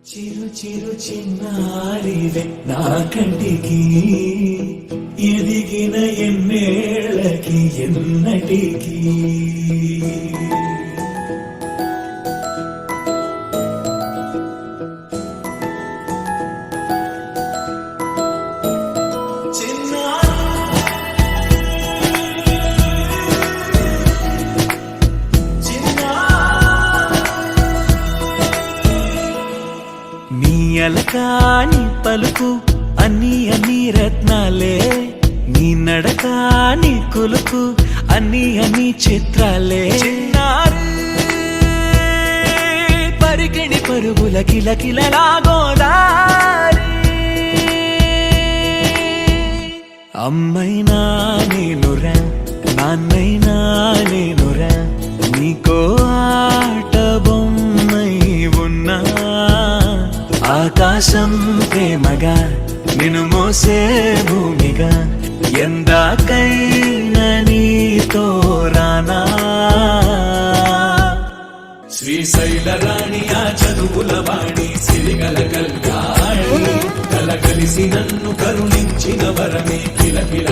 చిరు చిరు చిన్నారివే నా కంటికి ఎదిగిన ఎన్నేళ్ళకి ఎన్నటికి అలకాని పలుకు అన్ని అన్ని రత్నాలే నీ నడకాని కులుకు అన్ని అన్ని చిత్రాలే పరికిణి పరుగుల కిలకిలలా గోదారి అమ్మైనా నేనురా నాన్నైనా నేనురా నీకో ఆట బొమ్మై ఉన్నా ఆకాశం ప్రేమగా నిన్ను మోసే భూమిగా ఎందాకైనా నీతో రానా శ్రీశైల రాణి ఆ చదువుల వాణి సిరిగల కల్యాణి కలకలిసి నన్ను కరుణించిన వరమే కిలకిల